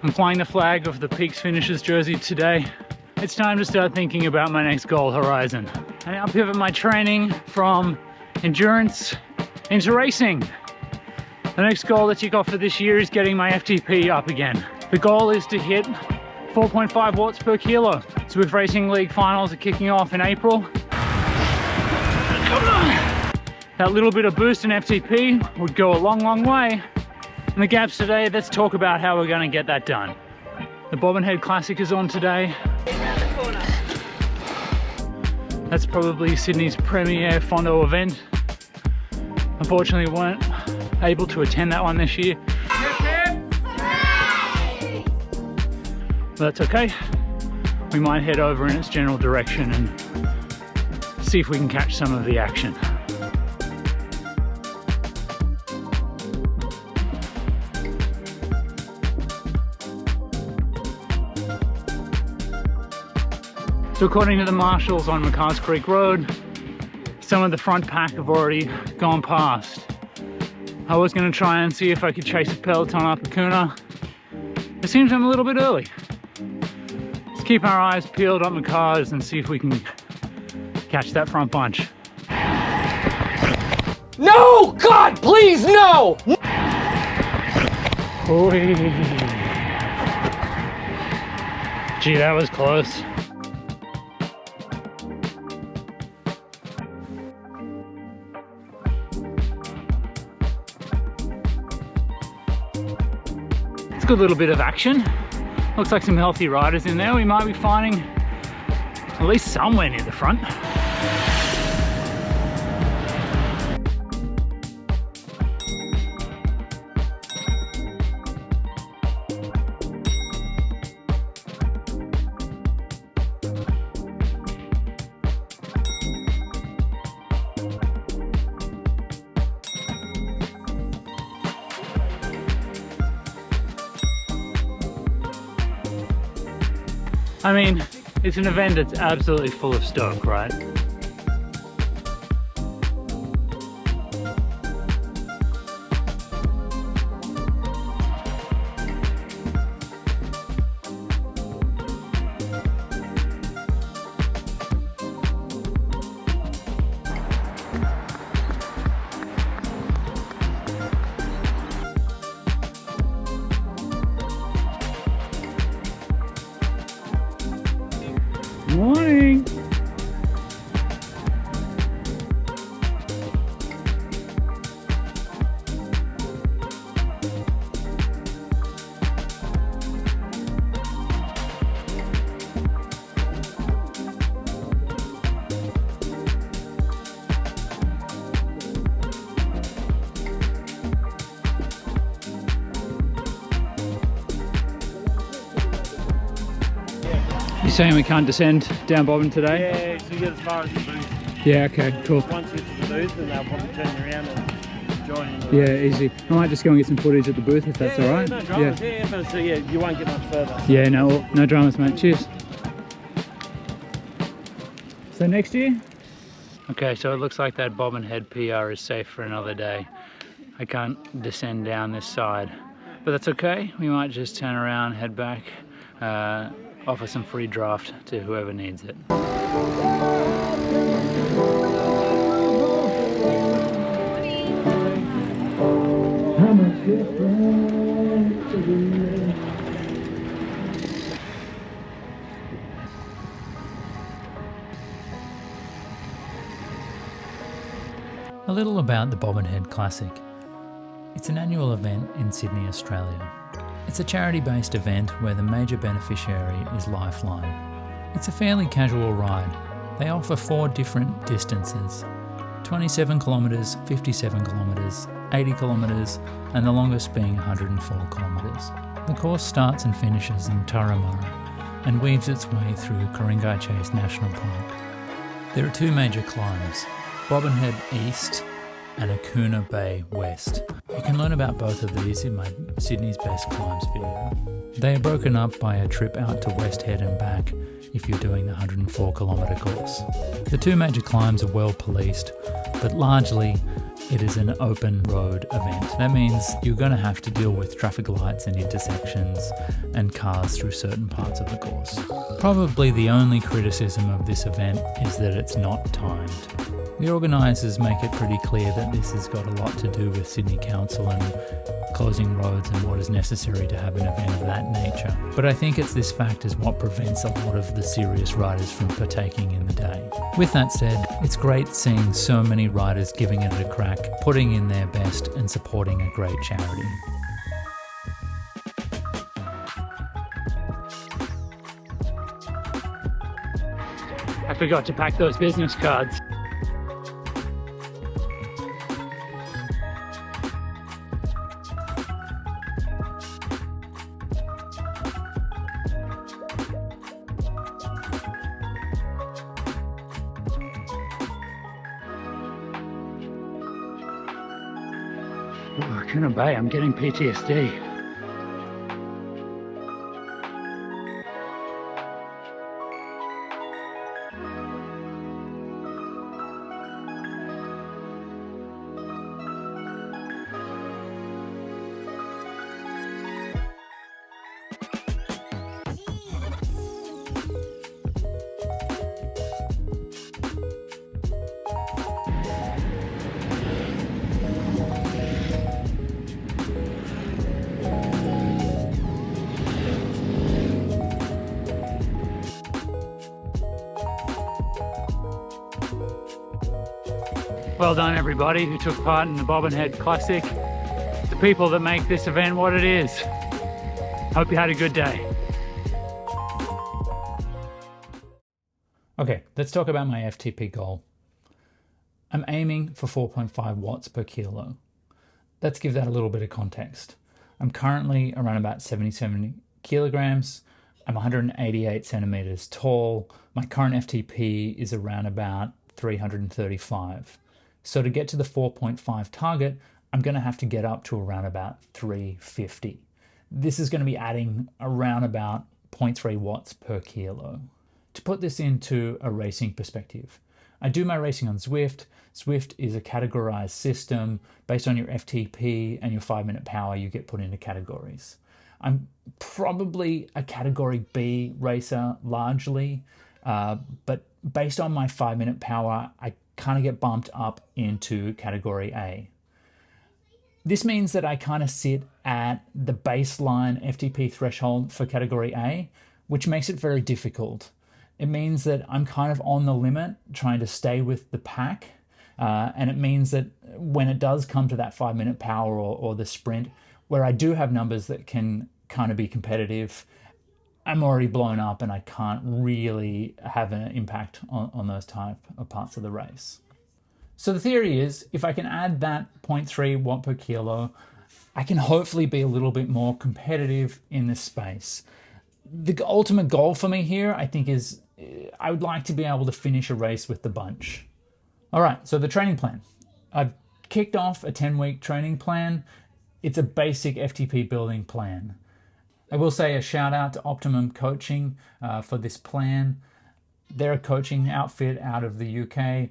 I'm flying the flag of the Peaks Finishers jersey today. It's time to start thinking about my next goal horizon. And I'll pivot my training from endurance into racing. The next goal to tick off for this year is getting my FTP up again. The goal is to hit 4.5 watts per kilo. Swift Racing League finals are kicking off in April. Come on! That little bit of boost in FTP would go a long, long way. In the gaps today, let's talk about how we're going to get that done. The Bobbin Head Classic is on today. Around the corner. That's probably Sydney's premier Fondo event. Unfortunately, we weren't able to attend that one this year. But that's okay. We might head over in its general direction and see if we can catch some of the action. So according to the marshals on McCarrs Creek Road, some of the front pack have already gone past. I was going to try and see if I could chase a peloton up a Kuna. It seems I'm a little bit early. Let's keep our eyes peeled on McCarrs and see if we can catch that front bunch. No! God, please, no! Oy. Gee, that was close. It's a good little bit of action. Looks like some healthy riders in there. We might be finding at least somewhere near the front. I mean, it's an event that's absolutely full of stoke, right? Morning! You saying we can't descend down Bobbin today? Yeah, so you get as far as the booth. Yeah, okay, cool. Once you get to the booth, then they'll probably turn you around and join in. Yeah, easy. I might just go and get some footage at the booth if that's alright. No dramas, yeah, but so, yeah, you won't get much further. Yeah, no dramas, mate. Cheers. So next year? Okay, so it looks like that Bobbin Head PR is safe for another day. I can't descend down this side, but that's okay. We might just turn around, head back, offer some free draft to whoever needs it. A little about the Bobbin Head Classic. It's an annual event in Sydney, Australia. It's a charity-based event where the major beneficiary is Lifeline. It's a fairly casual ride. They offer 4 different distances: 27 kilometres, 57 kilometres, 80 kilometres, and the longest being 104 kilometres. The course starts and finishes in Turramurra and weaves its way through Ku-ring-gai Chase National Park. There are 2 major climbs, Bobbin Head East and Akuna Bay West. You can learn about both of these in my Sydney's Best Climbs video. They are broken up by a trip out to West Head and back if you're doing the 104 kilometre course. The 2 major climbs are well policed, but largely it is an open road event. That means you're going to have to deal with traffic lights and intersections and cars through certain parts of the course. Probably the only criticism of this event is that it's not timed. The organisers make it pretty clear that this has got a lot to do with Sydney Council and closing roads and what is necessary to have an event of that nature. But I think it's this fact is what prevents a lot of the serious riders from partaking in the day. With that said, it's great seeing so many riders giving it a crack, putting in their best and supporting a great charity. I forgot to pack those business cards. Oh, I can't obey, I'm getting PTSD. Well done everybody who took part in the Bobbin Head Classic. The people that make this event what it is. Hope you had a good day. Okay, let's talk about my FTP goal. I'm aiming for 4.5 watts per kilo. Let's give that a little bit of context. I'm currently around about 77 kilograms. I'm 188 centimeters tall. My current FTP is around about 335. So to get to the 4.5 target, I'm going to have to get up to around about 350. This is going to be adding around about 0.3 watts per kilo. To put this into a racing perspective, I do my racing on Zwift. Zwift is a categorized system. Based on your FTP and your 5-minute power, you get put into categories. I'm probably a category B racer largely, but based on my 5-minute power, I kind of get bumped up into category A. This means that I kind of sit at the baseline FTP threshold for category A, which makes it very difficult. It means that I'm kind of on the limit trying to stay with the pack. And it means that when it does come to that 5-minute power or the sprint, where I do have numbers that can kind of be competitive, I'm already blown up and I can't really have an impact on those type of parts of the race. So the theory is, if I can add that 0.3 watt per kilo, I can hopefully be a little bit more competitive in this space. The ultimate goal for me here, I think, is I would like to be able to finish a race with the bunch. All right, so the training plan. I've kicked off a 10-week training plan. It's a basic FTP building plan. I will say a shout out to Optimum Coaching for this plan. They're a coaching outfit out of the UK.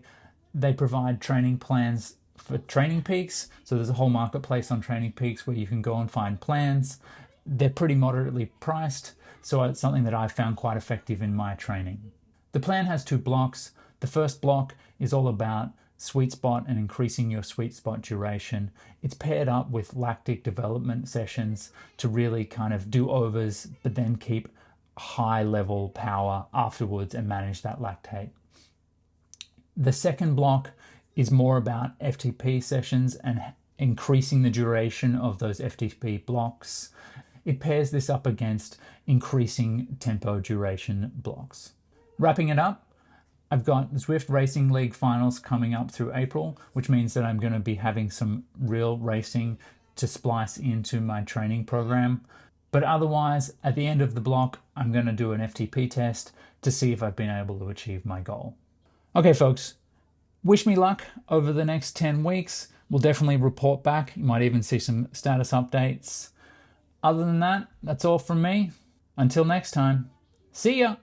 They provide training plans for Training Peaks. So there's a whole marketplace on Training Peaks where you can go and find plans. They're pretty moderately priced, so it's something that I've found quite effective in my training. The plan has 2 blocks. The first block is all about sweet spot and increasing your sweet spot duration. It's paired up with lactic development sessions to really kind of do overs, but then keep high level power afterwards and manage that lactate. The second block is more about FTP sessions and increasing the duration of those FTP blocks. It pairs this up against increasing tempo duration blocks. Wrapping it up, I've got Zwift Racing League finals coming up through April, which means that I'm going to be having some real racing to splice into my training program. But otherwise, at the end of the block, I'm going to do an FTP test to see if I've been able to achieve my goal. Okay, folks, wish me luck over the next 10 weeks. We'll definitely report back. You might even see some status updates. Other than that, that's all from me. Until next time, see ya!